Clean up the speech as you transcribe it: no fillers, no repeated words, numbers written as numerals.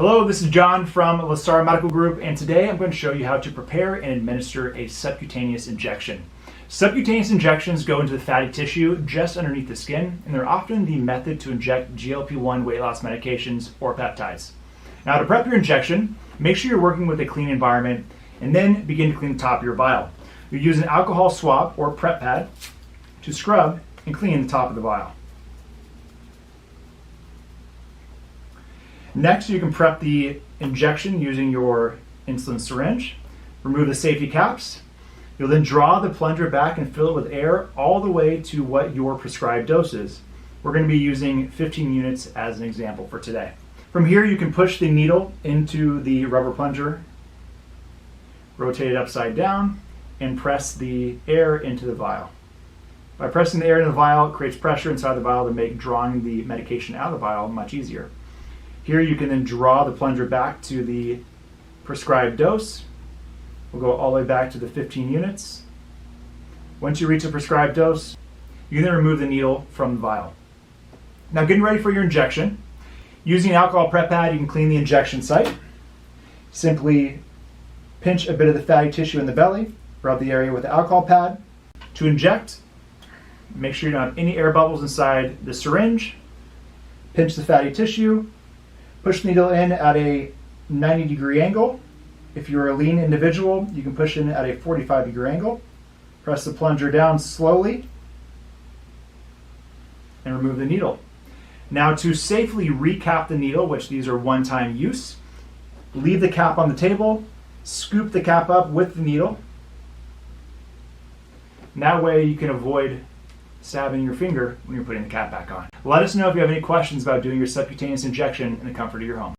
Hello, this is John from LaSara Medical Group, and today I'm going to show you how to prepare and administer a subcutaneous injection. Subcutaneous injections go into the fatty tissue just underneath the skin, and they're often the method to inject GLP-1 weight loss medications or peptides. Now, to prep your injection, make sure you're working with a clean environment, and then begin to clean the top of your vial. You use an alcohol swab or prep pad to scrub and clean the top of the vial. Next, you can prep the injection using your insulin syringe. Remove the safety caps. You'll then draw the plunger back and fill it with air all the way to what your prescribed dose is. We're going to be using 15 units as an example for today. From here, you can push the needle into the rubber plunger, rotate it upside down, and press the air into the vial. By pressing the air into the vial, it creates pressure inside the vial to make drawing the medication out of the vial much easier. Here you can then draw the plunger back to the prescribed dose. We'll go all the way back to the 15 units. Once you reach the prescribed dose, you can then remove the needle from the vial. Now, getting ready for your injection. Using an alcohol prep pad, you can clean the injection site. Simply pinch a bit of the fatty tissue in the belly, rub the area with the alcohol pad. To inject, make sure you don't have any air bubbles inside the syringe. Pinch the fatty tissue. Push the needle in at a 90-degree angle. If you're a lean individual, you can push in at a 45-degree angle. Press the plunger down slowly and remove the needle. Now, to safely recap the needle, which these are one-time use, leave the cap on the table, scoop the cap up with the needle. And that way you can avoid stabbing your finger when you're putting the cap back on. Let us know if you have any questions about doing your subcutaneous injection in the comfort of your home.